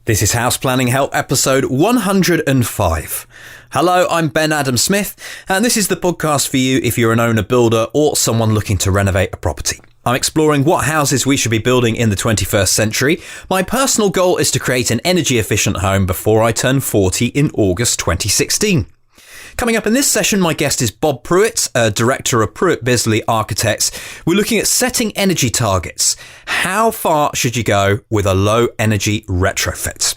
This is House Planning Help episode 105. Hello, I'm Ben Adam Smith, and this is the podcast for you if you're an owner, builder, or someone looking to renovate a property. I'm exploring what houses we should be building in the 21st century. My personal goal is to create an energy efficient home before I turn 40 in August 2016. Coming up in this session, my guest is Bob Prewett, director of Prewett Bizley Architects. We're looking at setting energy targets. How far should you go with a low energy retrofit?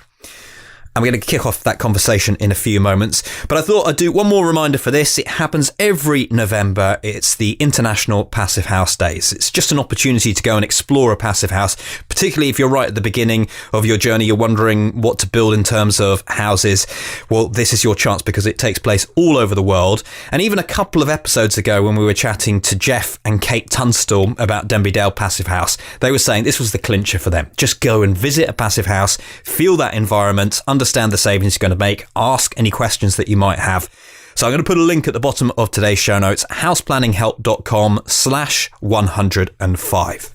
I'm going to kick off that conversation in a few moments, but I thought I'd do one more reminder for this. It happens every November. It's the International Passive House Days. It's just an opportunity to go and explore a passive house, particularly if you're right at the beginning of your journey, you're wondering what to build in terms of houses. Well, this is your chance because it takes place all over the world. And even a couple of episodes ago when we were chatting to Jeff and Kate Tunstall about Denby Dale Passive House, they were saying this was the clincher for them. Just go and visit a passive house, feel that environment, understand the savings you're going to make, ask any questions that you might have. So I'm going to put a link at the bottom of today's show notes, houseplanninghelp.com/105.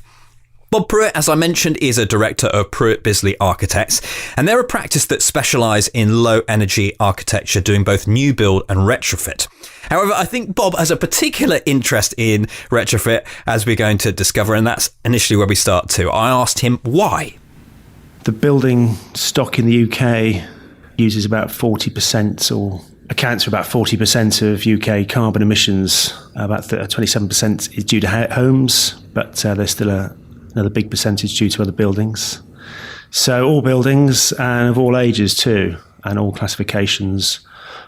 Bob Prewett, as I mentioned, is a director of Prewett Bizley Architects, and they're a practice that specialise in low energy architecture, doing both new build and retrofit. However, I think Bob has a particular interest in retrofit, as we're going to discover, and that's initially where we start too. I asked him why. The building stock in the UK uses about 40% or accounts for about 40% of UK carbon emissions. About 27% is due to homes, but there's still another big percentage due to other buildings. So all buildings and of all ages too, and all classifications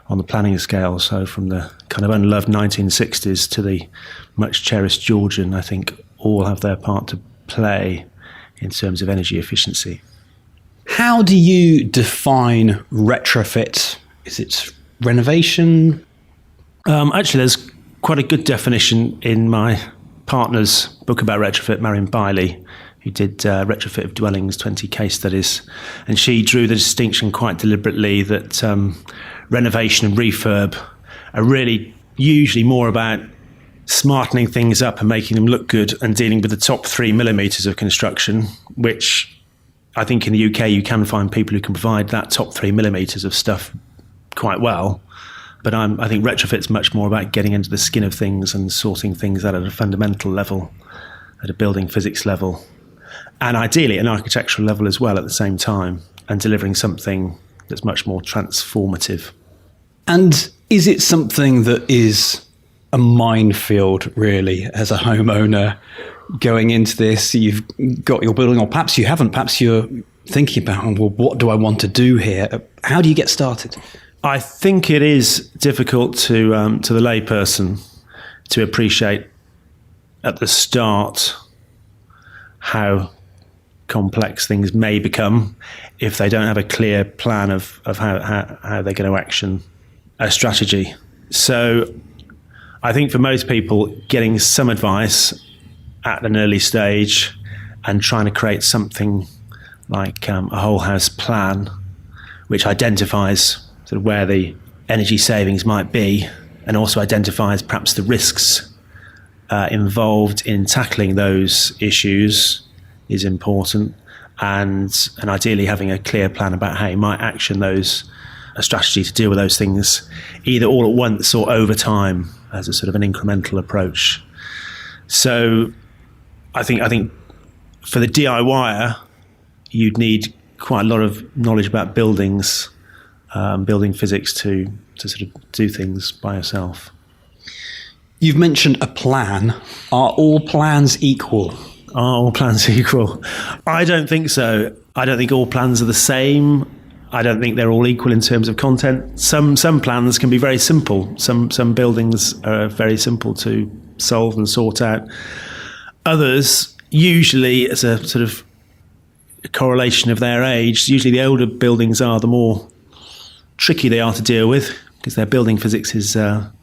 on the planning scale. So from the kind of unloved 1960s to the much cherished Georgian, I think all have their part to play in terms of energy efficiency. How do you define retrofit? Is it renovation? Actually, there's quite a good definition in my partner's book about retrofit, Marion Biley, who did retrofit of dwellings, 20 case studies. And she drew the distinction quite deliberately that renovation and refurb are really usually more about smartening things up and making them look good and dealing with the top 3 millimetres of construction, which I think in the UK you can find people who can provide that top 3 millimetres of stuff quite well. But I think retrofit's much more about getting into the skin of things and sorting things out at a fundamental level, at a building physics level, and ideally an architectural level as well at the same time, and delivering something that's much more transformative. And is it something that is a minefield, really, as a homeowner going into this? You've got your building, or perhaps you haven't, perhaps you're thinking about, well, what do I want to do here? How do you get started? I think it is difficult to the layperson to appreciate at the start how complex things may become if they don't have a clear plan of how they're going to action a strategy. So I think for most people, getting some advice at an early stage and trying to create something like a whole house plan, which identifies sort of where the energy savings might be and also identifies perhaps the risks involved in tackling those issues, is important. And ideally having a clear plan about how you might action those, a strategy to deal with those things, either all at once or over time as a sort of an incremental approach. So I think for the DIYer, you'd need quite a lot of knowledge about buildings, building physics to sort of do things by yourself. You've mentioned a plan. Are all plans equal? Are all plans equal? I don't think so. I don't think all plans are the same. I don't think they're all equal in terms of content. Some plans can be very simple. Some buildings are very simple to solve and sort out. Others, usually as a sort of correlation of their age, usually the older buildings are, the more tricky they are to deal with because their building physics is a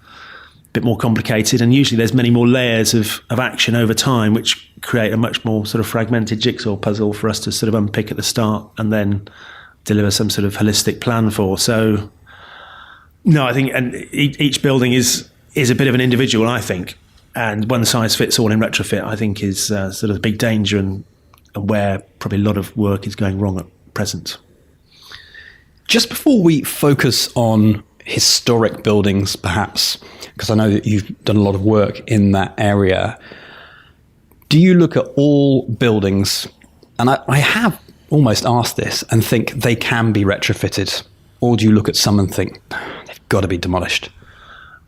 bit more complicated, and usually there's many more layers of action over time which create a much more sort of fragmented jigsaw puzzle for us to sort of unpick at the start and then deliver some sort of holistic plan for. So no, I think and each building is a bit of an individual, I think, and one size fits all in retrofit I think is sort of the big danger and where probably a lot of work is going wrong at present. Just before we focus on historic buildings, perhaps, because I know that you've done a lot of work in that area, do you look at all buildings, and I have almost asked this, and think they can be retrofitted, or do you look at some and think they've got to be demolished?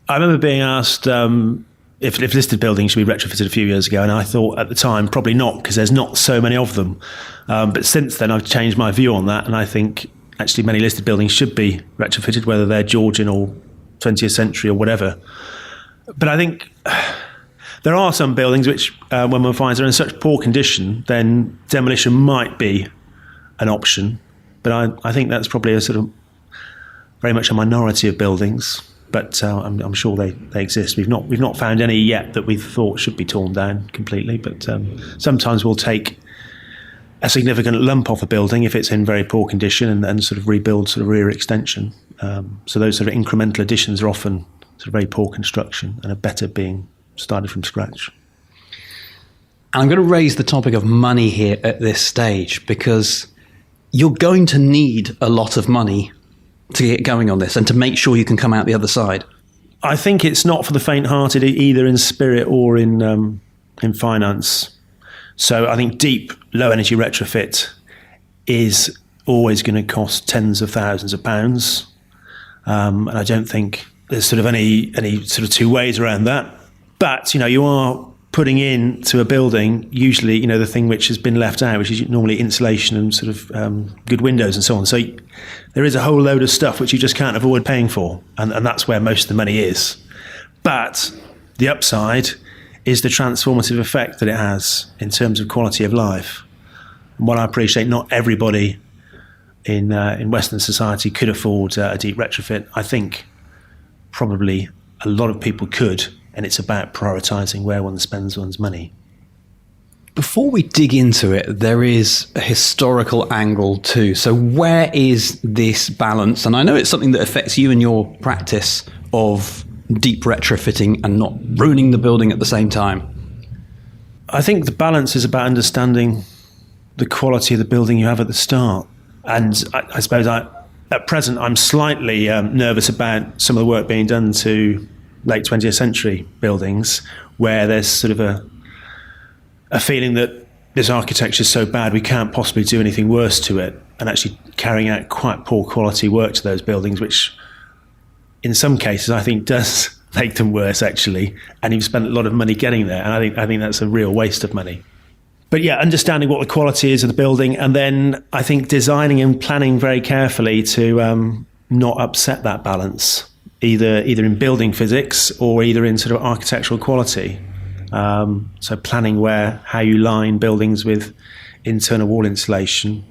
I remember being asked if listed buildings should be retrofitted a few years ago, and I thought at the time probably not, because there's not so many of them. But since then I've changed my view on that, and I think actually many listed buildings should be retrofitted, whether they're Georgian or 20th century or whatever. But I think there are some buildings which, when one finds they're in such poor condition, then demolition might be an option. But I think that's probably a sort of very much a minority of buildings. But I'm sure they exist. We've not found any yet that we thought should be torn down completely. But sometimes we'll take a significant lump off a building if it's in very poor condition and sort of rebuild sort of rear extension. So those sort of incremental additions are often sort of very poor construction and are better being started from scratch. And I'm going to raise the topic of money here at this stage, because you're going to need a lot of money to get going on this and to make sure you can come out the other side. I think it's not for the faint-hearted, either in spirit or in finance. So I think deep, low-energy retrofit is always going to cost tens of thousands of pounds. And I don't think there's sort of any sort of two ways around that. But, you are putting into a building usually, the thing which has been left out, which is normally insulation and sort of good windows and so on. So there is a whole load of stuff which you just can't avoid paying for. And that's where most of the money is. But the upside is the transformative effect that it has in terms of quality of life. And while I appreciate not everybody in Western society could afford a deep retrofit, I think probably a lot of people could, and it's about prioritising where one spends one's money. Before we dig into it, there is a historical angle too. So where is this balance? And I know it's something that affects you in your practice of deep retrofitting and not ruining the building at the same time. I think the balance is about understanding the quality of the building you have at the start. And I suppose at present I'm slightly nervous about some of the work being done to late 20th century buildings, where there's sort of a feeling that this architecture is so bad we can't possibly do anything worse to it, and actually carrying out quite poor quality work to those buildings, which in some cases I think does make them worse actually, and you've spent a lot of money getting there, and I think that's a real waste of money. But yeah, understanding what the quality is of the building, and then I think designing and planning very carefully to not upset that balance, either in building physics or either in sort of architectural quality. So planning how you line buildings with internal wall insulation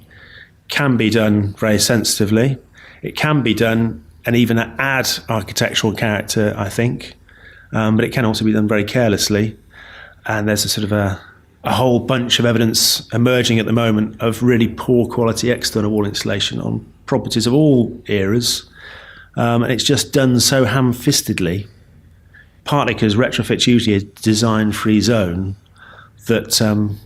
can be done very sensitively. It can be done and even add architectural character, I think, but it can also be done very carelessly. And there's a sort of a whole bunch of evidence emerging at the moment of really poor quality external wall insulation on properties of all eras. And it's just done so ham-fistedly, partly because retrofit's usually a design-free zone, that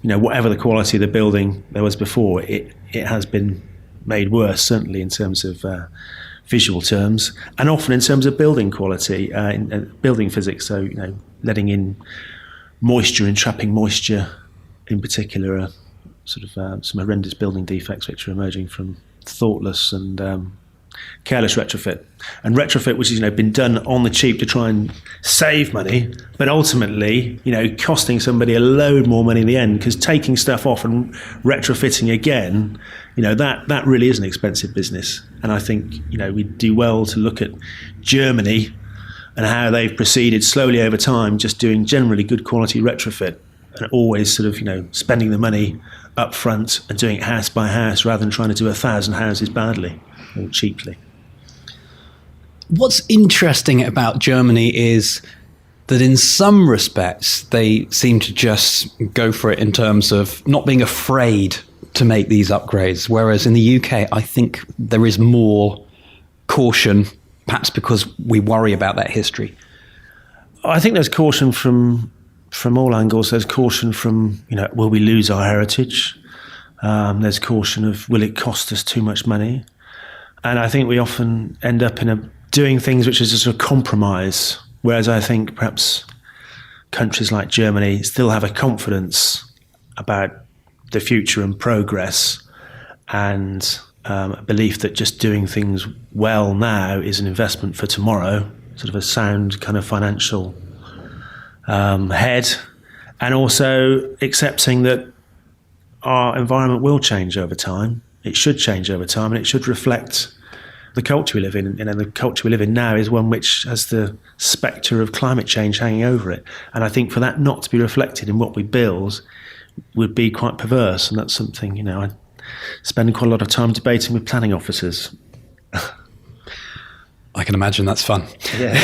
whatever the quality of the building there was before, it has been made worse, certainly in terms of visual terms, and often in terms of building quality, in building physics. So letting in moisture and trapping moisture, in particular, are sort of some horrendous building defects which are emerging from thoughtless and careless retrofit. And retrofit, which has been done on the cheap to try and save money, but ultimately costing somebody a load more money in the end, because taking stuff off and retrofitting again, that really is an expensive business. And I think we do well to look at Germany and how they've proceeded slowly over time, just doing generally good quality retrofit, and always sort of spending the money up front and doing it house by house rather than trying to do 1,000 houses badly or cheaply. What's interesting about Germany is that in some respects they seem to just go for it in terms of not being afraid to make these upgrades, whereas in the UK I think there is more caution, perhaps because we worry about that history. I think there's caution from all angles. There's caution from will we lose our heritage? There's caution of will it cost us too much money? And I think we often end up doing things which is a sort of compromise, whereas I think perhaps countries like Germany still have a confidence about the future and progress, and a belief that just doing things well now is an investment for tomorrow, sort of a sound kind of financial head, and also accepting that our environment will change over time. It should change over time, and it should reflect the culture we live in. And the culture we live in now is one which has the spectre of climate change hanging over it. And I think for that not to be reflected in what we build would be quite perverse. And that's something, I spend quite a lot of time debating with planning officers. I can imagine that's fun. Yeah.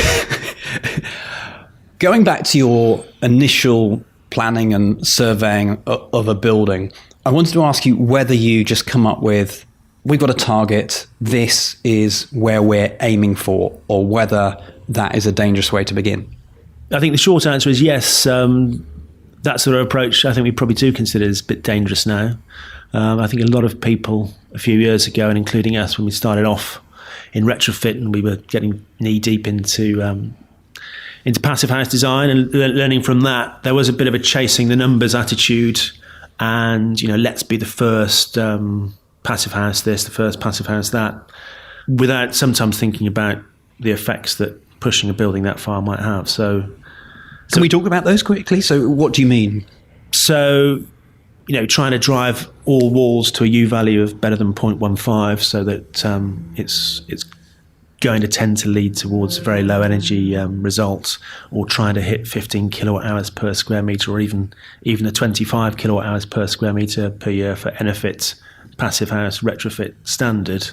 Going back to your initial planning and surveying of a building, I wanted to ask you whether you just come up with, we've got a target, this is where we're aiming for, or whether that is a dangerous way to begin. I think the short answer is yes. That sort of approach, I think we probably do consider is a bit dangerous now. I think a lot of people a few years ago, and including us when we started off in retrofit and we were getting knee deep into passive house design and learning from that, there was a bit of a chasing the numbers attitude, and let's be the first passive house this, the first passive house that, without sometimes thinking about the effects that pushing a building that far might have. So can we talk about those quickly? So what do you mean? So trying to drive all walls to a U value of better than 0.15, so that it's going to tend to lead towards very low energy results, or trying to hit 15 kilowatt hours per square metre, or even a 25 kilowatt hours per square metre per year for Enefit passive house retrofit standard,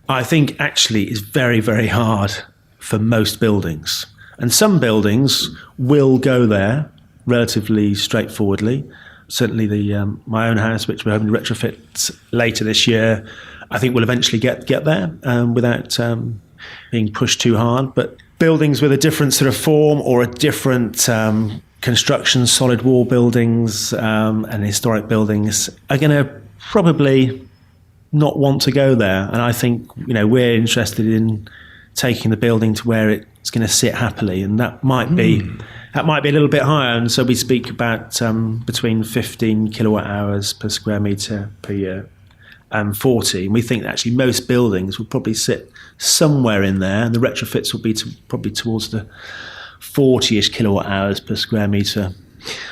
I think actually is very, very hard for most buildings. And some buildings will go there relatively straightforwardly. Certainly my own house, which we're hoping to retrofit later this year, I think will eventually get there without being pushed too hard. But buildings with a different sort of form or a different construction, solid wall buildings and historic buildings are going to probably not want to go there. And I think we're interested in taking the building to where it's going to sit happily, and that might be a little bit higher. And so we speak about between 15 kilowatt hours per square metre per year and 40. And we think that actually most buildings will probably sit somewhere in there, and the retrofits will be probably towards the 40-ish kilowatt hours per square metre.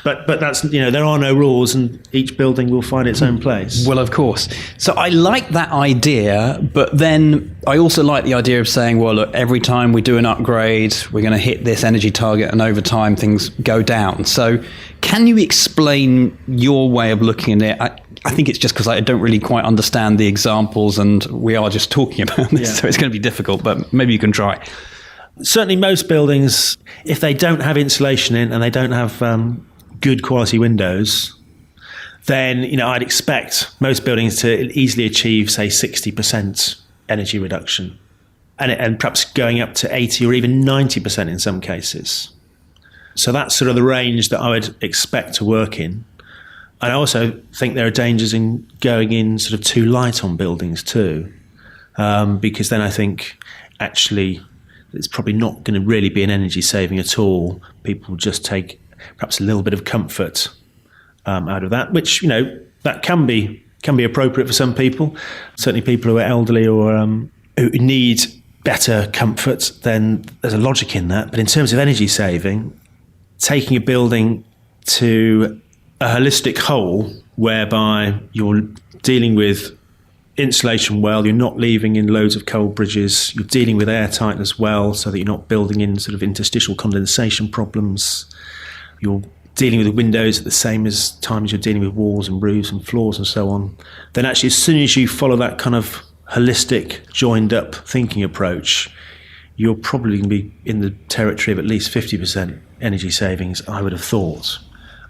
But that's, there are no rules, and each building will find its own place. Well, of course. So I like that idea, but then I also like the idea of saying, well, look, every time we do an upgrade, we're going to hit this energy target, and over time things go down. So can you explain your way of looking at it? I think it's just because I don't really quite understand the examples, and we are just talking about this, so it's going to be difficult, but maybe you can try. Certainly most buildings, if they don't have insulation in and they don't have good quality windows, then I'd expect most buildings to easily achieve, say, 60% energy reduction, and perhaps going up to 80 or even 90% in some cases. So that's sort of the range that I would expect to work in. And I also think there are dangers in going in sort of too light on buildings too, because then I think actually it's probably not going to really be an energy saving at all. People will just take perhaps a little bit of comfort out of that, which that can be appropriate for some people. Certainly people who are elderly or who need better comfort, then there's a logic in that. But in terms of energy saving, taking a building to a holistic whole whereby you're dealing with insulation well, you're not leaving in loads of cold bridges, you're dealing with airtight as well, so that you're not building in sort of interstitial condensation problems, you're dealing with the windows at the same time as you're dealing with walls and roofs and floors and so on, then actually as soon as you follow that kind of holistic, joined up thinking approach, you're probably going to be in the territory of at least 50% energy savings, I would have thought.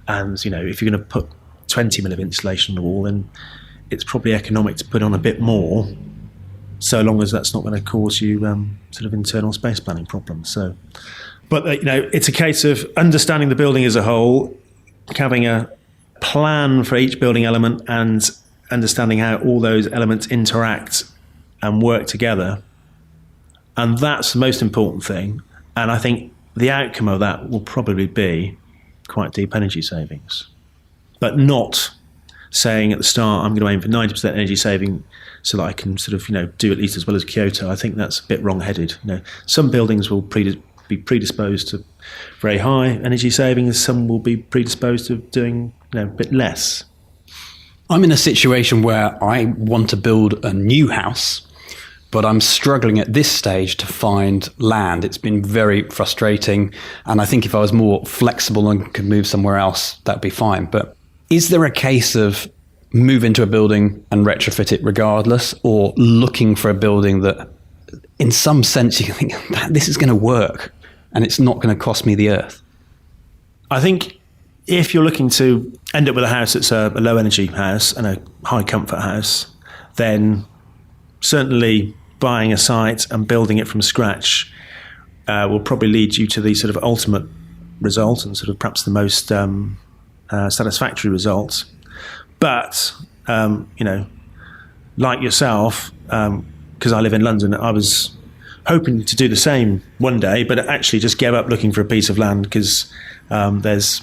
And if you're going to put 20 mil of insulation on the wall, then it's probably economic to put on a bit more, so long as that's not going to cause you sort of internal space planning problems. So, but it's a case of understanding the building as a whole, having a plan for each building element, and understanding how all those elements interact, and work together. And that's the most important thing. And I think the outcome of that will probably be quite deep energy savings. But not saying at the start, I'm going to aim for 90% energy saving so that I can sort of, do at least as well as Kyoto. I think that's a bit wrong-headed. Some buildings will be predisposed to very high energy savings. Some will be predisposed to doing, a bit less. I'm in a situation where I want to build a new house, but I'm struggling at this stage to find land. It's been very frustrating. And I think if I was more flexible and could move somewhere else, that'd be fine. But is there a case of move into a building and retrofit it regardless, or looking for a building that in some sense you think this is going to work and it's not going to cost me the earth? I think if you're looking to end up with a house that's a low energy house and a high comfort house, then certainly buying a site and building it from scratch will probably lead you to the sort of ultimate result and sort of perhaps the most satisfactory result. But, like yourself, because I live in London, I was hoping to do the same one day, but actually just gave up looking for a piece of land because there's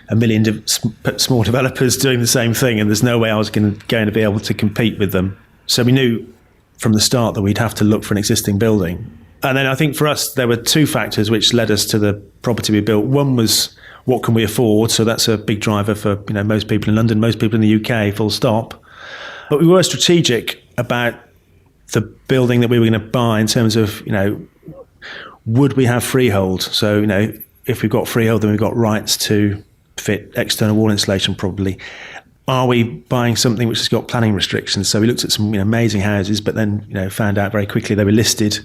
a million small developers doing the same thing, and there's no way I was going to be able to compete with them. So we knew from the start that we'd have to look for an existing building. And then I think for us, there were two factors which led us to the property we built. One was, what can we afford? So that's a big driver for most people in London, most people in the UK, full stop. But we were strategic about the building that we were going to buy in terms of, would we have freehold? So, if we've got freehold, then we've got rights to fit external wall insulation probably. Are we buying something which has got planning restrictions? So we looked at some amazing houses, but then found out very quickly they were listed.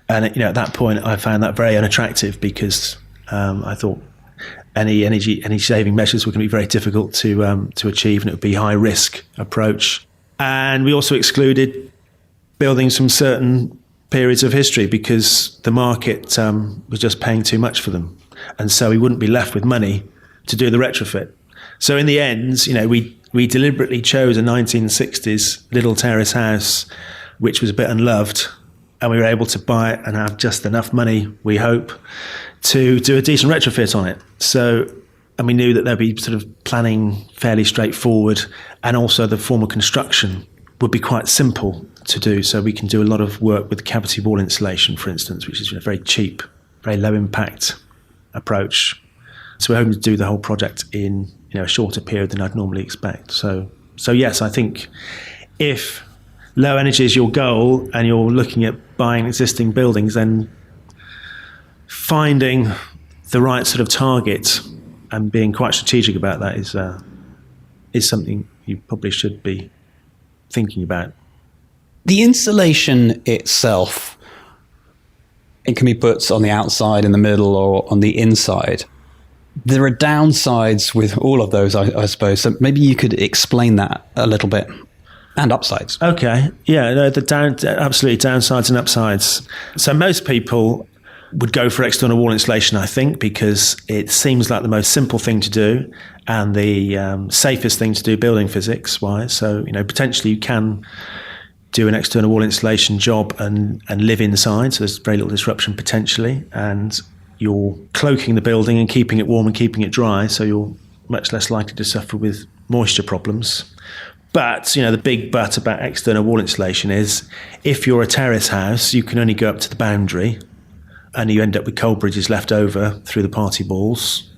And at that point, I found that very unattractive because I thought any saving measures were going to be very difficult to achieve, and it would be high risk approach. And we also excluded buildings from certain periods of history because the market was just paying too much for them, and so we wouldn't be left with money to do the retrofit. So in the end, we deliberately chose a 1960s little terrace house, which was a bit unloved, and we were able to buy it and have just enough money, we hope, to do a decent retrofit on it. So, and we knew that there'd be sort of planning fairly straightforward, and also the form of construction would be quite simple to do. So we can do a lot of work with cavity wall insulation, for instance, which is a very cheap, very low impact approach. So we're hoping to do the whole project in a shorter period than I'd normally expect. So yes, I think if low energy is your goal and you're looking at buying existing buildings, then finding the right sort of target and being quite strategic about that is something you probably should be thinking about. The insulation itself, it can be put on the outside, in the middle, or on the inside. There are downsides with all of those, I suppose. So maybe you could explain that a little bit. And upsides. Okay. Yeah, no, absolutely downsides and upsides. So most people would go for external wall insulation, I think, because it seems like the most simple thing to do and the safest thing to do building physics-wise. So, potentially you can do an external wall insulation job and live inside, so there's very little disruption potentially, and you're cloaking the building and keeping it warm and keeping it dry, so you're much less likely to suffer with moisture problems. But, the big but about external wall insulation is if you're a terrace house, you can only go up to the boundary and you end up with cold bridges left over through the party walls.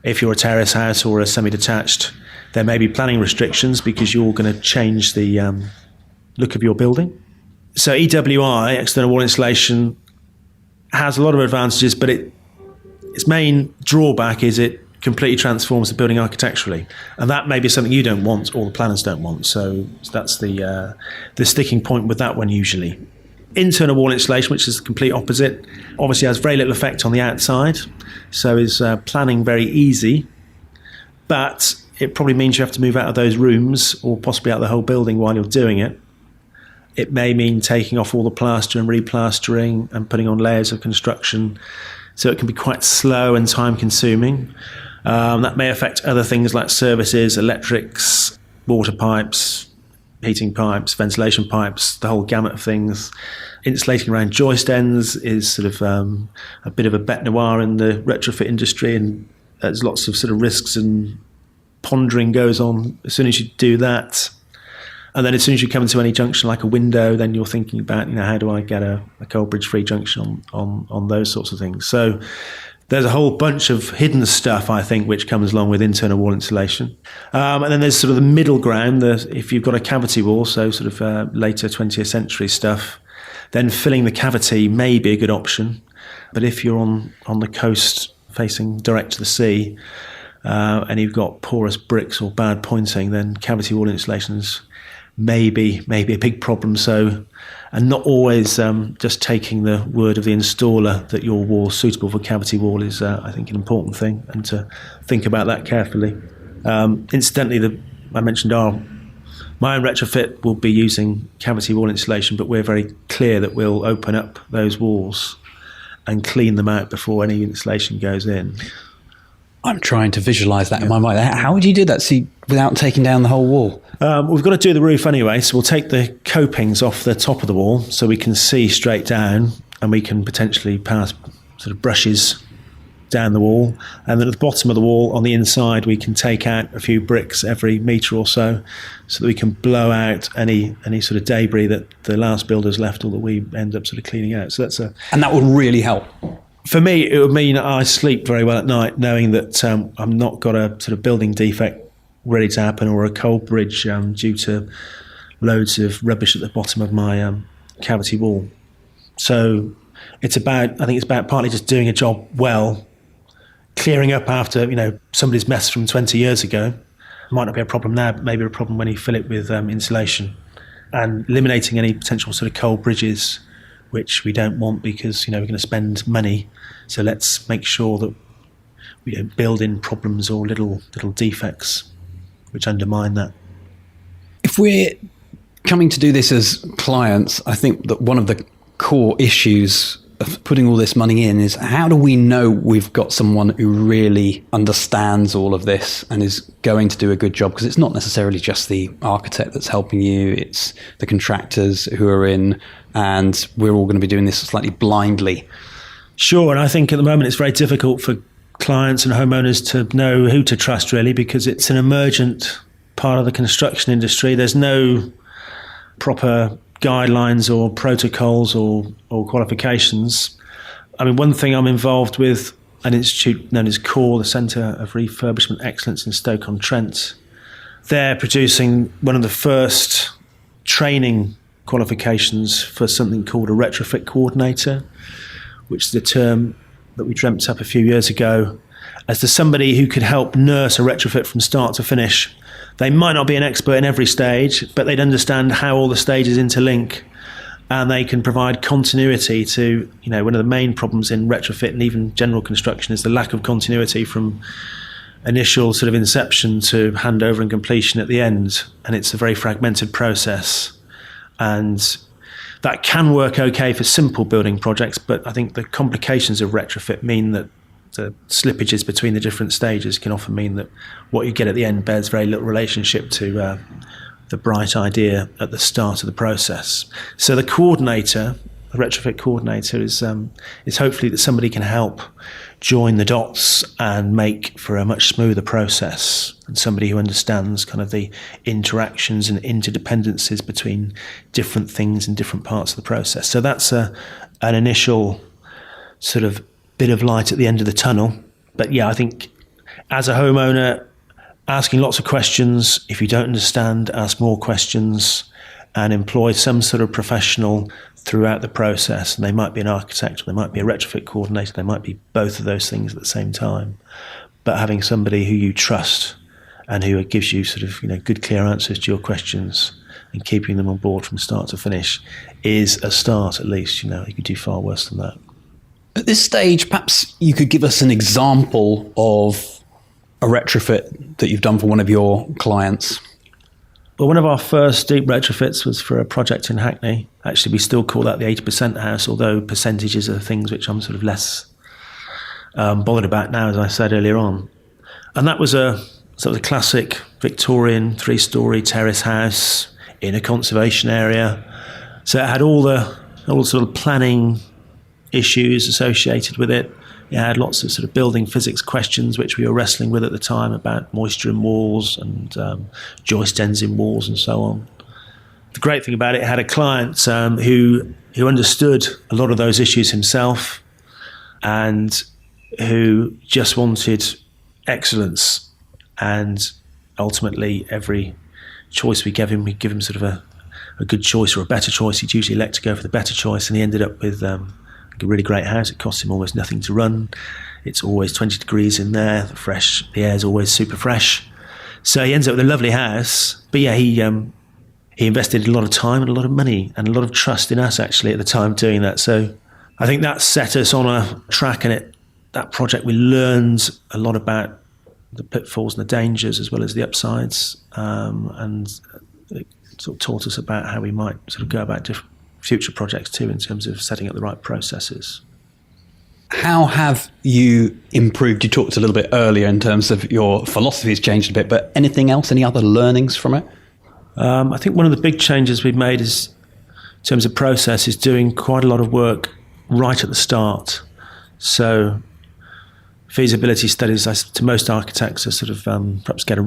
If you're a terrace house or a semi-detached, there may be planning restrictions because you're going to change the look of your building. So EWI, external wall insulation, has a lot of advantages, but its main drawback is it completely transforms the building architecturally, and that may be something you don't want or the planners don't want. So that's the sticking point with that one usually. Internal wall insulation, which is the complete opposite, obviously has very little effect on the outside, so is planning very easy, but it probably means you have to move out of those rooms or possibly out of the whole building while you're doing it. It may mean taking off all the plaster and replastering and putting on layers of construction, so it can be quite slow and time consuming. That may affect other things like services, electrics, water pipes, heating pipes, ventilation pipes, the whole gamut of things. Insulating around joist ends is sort of a bit of a bête noire in the retrofit industry, and there's lots of sort of risks and pondering goes on as soon as you do that. And then as soon as you come into any junction like a window, then you're thinking about, how do I get a cold bridge-free junction on those sorts of things. So there's a whole bunch of hidden stuff, I think, which comes along with internal wall insulation. And then there's sort of the middle ground. If you've got a cavity wall, so sort of later 20th century stuff, then filling the cavity may be a good option. But if you're on the coast facing direct to the sea, and you've got porous bricks or bad pointing, then cavity wall insulations may be a big problem. So, and not always just taking the word of the installer that your wall's suitable for cavity wall is, I think, an important thing, and to think about that carefully. Incidentally, I mentioned my own retrofit will be using cavity wall insulation, but we're very clear that we'll open up those walls and clean them out before any insulation goes in. I'm trying to visualise that in my mind. How would you do that, without taking down the whole wall? We've got to do the roof anyway, so we'll take the copings off the top of the wall so we can see straight down, and we can potentially pass sort of brushes down the wall. And then at the bottom of the wall, on the inside, we can take out a few bricks every metre or so that we can blow out any sort of debris that the last builder's left or that we end up sort of cleaning out. So and that would really help. For me, it would mean I sleep very well at night, knowing that I'm not got a sort of building defect ready to happen, or a cold bridge due to loads of rubbish at the bottom of my cavity wall. So I think it's about partly just doing a job well, clearing up after somebody's mess from 20 years ago. Might not be a problem now, but maybe a problem when you fill it with insulation, and eliminating any potential sort of cold bridges, which we don't want, because we're going to spend money. So let's make sure that we don't build in problems or little defects which undermine that. If we're coming to do this as clients, I think that one of the core issues of putting all this money in is, how do we know we've got someone who really understands all of this and is going to do a good job? Because it's not necessarily just the architect that's helping you, it's the contractors who are in, and we're all going to be doing this slightly blindly. Sure, and I think at the moment it's very difficult for clients and homeowners to know who to trust, really, because it's an emergent part of the construction industry. There's no proper guidelines or protocols or qualifications. I mean, one thing I'm involved with an institute known as CORE, the Centre of Refurbishment Excellence in Stoke-on-Trent. They're producing one of the first training qualifications for something called a retrofit coordinator, which is a term that we dreamt up a few years ago as to somebody who could help nurse a retrofit from start to finish. They might not be an expert in every stage, but they'd understand how all the stages interlink, and they can provide continuity to, one of the main problems in retrofit and even general construction is the lack of continuity from initial sort of inception to handover and completion at the end. And it's a very fragmented process. And that can work okay for simple building projects, but I think the complications of retrofit mean that the slippages between the different stages can often mean that what you get at the end bears very little relationship to the bright idea at the start of the process. So the coordinator, the retrofit coordinator, is hopefully that somebody can help join the dots and make for a much smoother process, and somebody who understands kind of the interactions and interdependencies between different things in different parts of the process. So that's an initial sort of bit of light at the end of the tunnel. But yeah, I think as a homeowner, asking lots of questions. If you don't understand, ask more questions, and employ some sort of professional throughout the process. And they might be an architect, or they might be a retrofit coordinator, they might be both of those things at the same time. But having somebody who you trust and who gives you sort of good, clear answers to your questions and keeping them on board from start to finish is a start, at least. You could do far worse than that. At this stage, perhaps you could give us an example of a retrofit that you've done for one of your clients. Well, one of our first deep retrofits was for a project in Hackney. Actually, we still call that the 80% house, although percentages are things which I'm sort of less bothered about now, as I said earlier on. And that was a sort of classic Victorian 3-storey terrace house in a conservation area. So it had all the sort of planning issues associated with it. It had lots of sort of building physics questions, which we were wrestling with at the time, about moisture in walls and joist ends in walls and so on. The great thing about it had a client who understood a lot of those issues himself and who just wanted excellence. And ultimately, every choice we gave him sort of a good choice or a better choice. He'd usually elect to go for the better choice, and he ended up with a really great house. It cost him almost nothing to run. It's always 20 degrees in there. The air's always super fresh. So he ends up with a lovely house. But yeah, he invested a lot of time and a lot of money and a lot of trust in us actually at the time doing that. So I think that set us on a track, and that project we learned a lot about the pitfalls and the dangers as well as the upsides, and it sort of taught us about how we might sort of go about different future projects too, in terms of setting up the right processes. How have you improved? You talked a little bit earlier in terms of your philosophy has changed a bit, but anything else, any other learnings from it? I think one of the big changes we've made is, in terms of process, is doing quite a lot of work right at the start. So feasibility studies, to most architects, are sort of perhaps get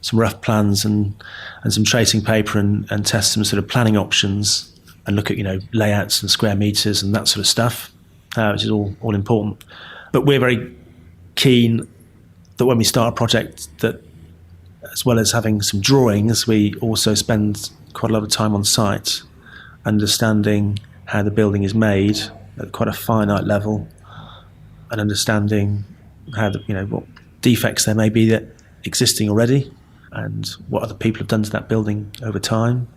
some rough plans and some tracing paper and test some sort of planning options and look at layouts and square meters and that sort of stuff, which is all important. But we're very keen that when we start a project, that as well as having some drawings, we also spend quite a lot of time on site, understanding how the building is made at quite a finite level, and understanding how what defects there may be that existing already, and what other people have done to that building over time,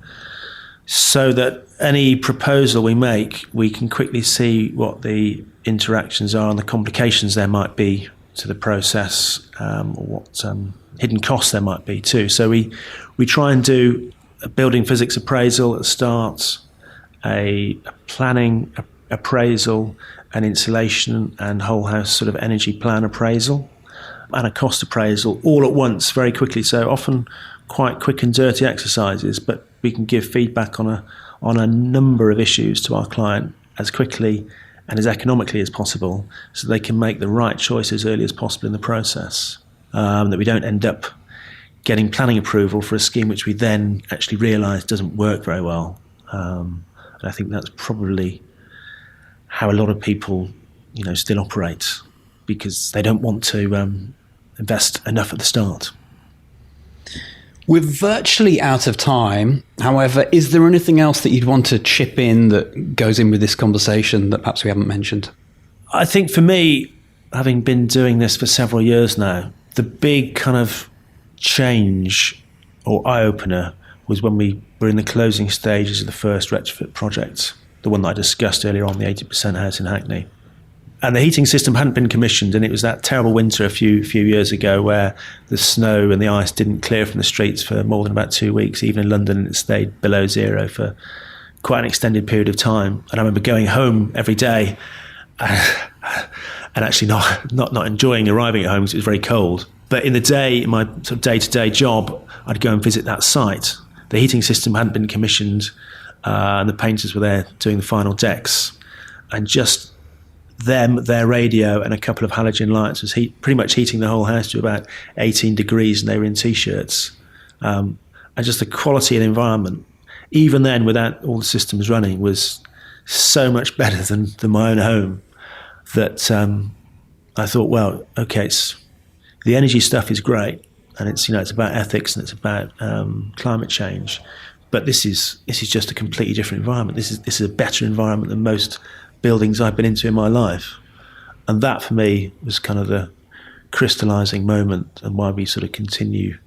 so that any proposal we make, we can quickly see what the interactions are and the complications there might be to the process, or what hidden costs there might be too. So we try and do a building physics appraisal at the start, a planning appraisal, an insulation and whole house sort of energy plan appraisal, and a cost appraisal all at once very quickly. So often quite quick and dirty exercises, but we can give feedback on a number of issues to our client as quickly and as economically as possible, so they can make the right choice as early as possible in the process, that we don't end up getting planning approval for a scheme which we then actually realise doesn't work very well. And I think that's probably how a lot of people still operate, because they don't want to invest enough at the start. We're virtually out of time. However, is there anything else that you'd want to chip in that goes in with this conversation that perhaps we haven't mentioned? I think for me, having been doing this for several years now, the big kind of change or eye-opener was when we were in the closing stages of the first retrofit project, the one that I discussed earlier on, the 80% house in Hackney. And the heating system hadn't been commissioned, and it was that terrible winter a few years ago where the snow and the ice didn't clear from the streets for more than about 2 weeks. Even in London, it stayed below zero for quite an extended period of time. And I remember going home every day and actually not enjoying arriving at home because it was very cold. But in the day, in my sort of day-to-day job, I'd go and visit that site. The heating system hadn't been commissioned, and the painters were there doing the final decks. And just their radio and a couple of halogen lights was pretty much heating the whole house to about 18 degrees, and they were in T-shirts. And just the quality and environment, even then without all the systems running, was so much better than my own home, that I thought, well, okay, the energy stuff is great, and it's about ethics and it's about climate change, but this is just a completely different environment. This is a better environment than most buildings I've been into in my life. And that for me was kind of the crystallizing moment, and why we sort of continue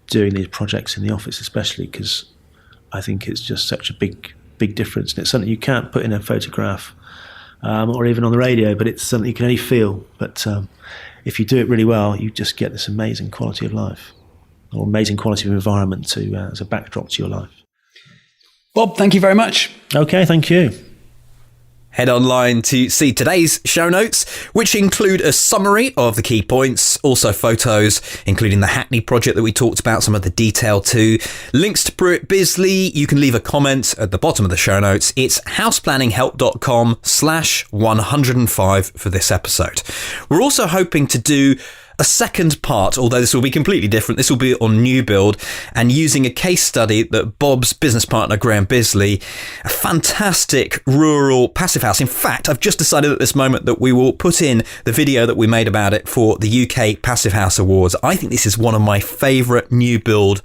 doing these projects in the office, especially because I think it's just such a big difference, and it's something you can't put in a photograph or even on the radio, but it's something you can only feel. But if you do it really well, you just get this amazing quality of life, or amazing quality of environment as a backdrop to your life. Bob, thank you very much. Okay, thank you. Head online to see today's show notes, which include a summary of the key points, also photos, including the Hackney project that we talked about, some of the detail too, links to Prewett Bizley. You can leave a comment at the bottom of the show notes. It's houseplanninghelp.com/105 for this episode. We're also hoping to do a second part, although this will be completely different. This will be on new build and using a case study that Bob's business partner, Graham Bizley, a fantastic rural passive house. In fact, I've just decided at this moment that we will put in the video that we made about it for the UK Passive House Awards. I think this is one of my favourite new build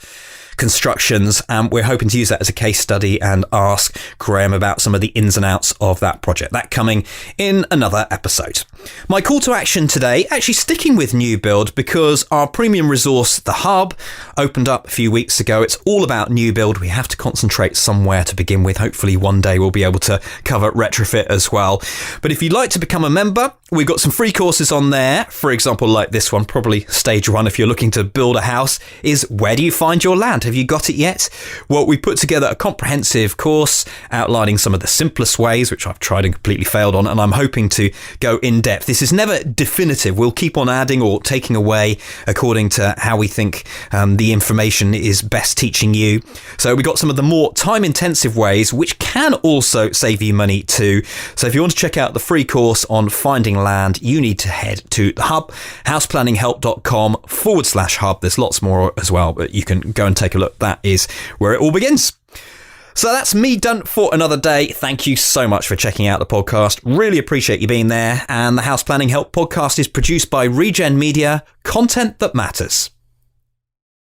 constructions, and we're hoping to use that as a case study and ask Graham about some of the ins and outs of that project. That coming in another episode. My call to action today, actually sticking with new build, because our premium resource, The Hub, opened up a few weeks ago. It's all about new build. We have to concentrate somewhere to begin with. Hopefully one day we'll be able to cover retrofit as well. But if you'd like to become a member, we've got some free courses on there. For example, like this one, probably stage one if you're looking to build a house, is where do you find your land? Have you got it yet? Well, we put together a comprehensive course outlining some of the simplest ways, which I've tried and completely failed on, and I'm hoping to go in depth. This is never definitive. We'll keep on adding or taking away according to how we think the information is best teaching you. So we got some of the more time-intensive ways, which can also save you money too. So if you want to check out the free course on finding land, you need to head to the Hub, houseplanninghelp.com/hub. There's lots more as well, but you can go and take a look. That is where it all begins. So that's me done for another day. Thank you so much for checking out the podcast. Really appreciate you being there. And the House Planning Help podcast is produced by Regen Media, content that matters.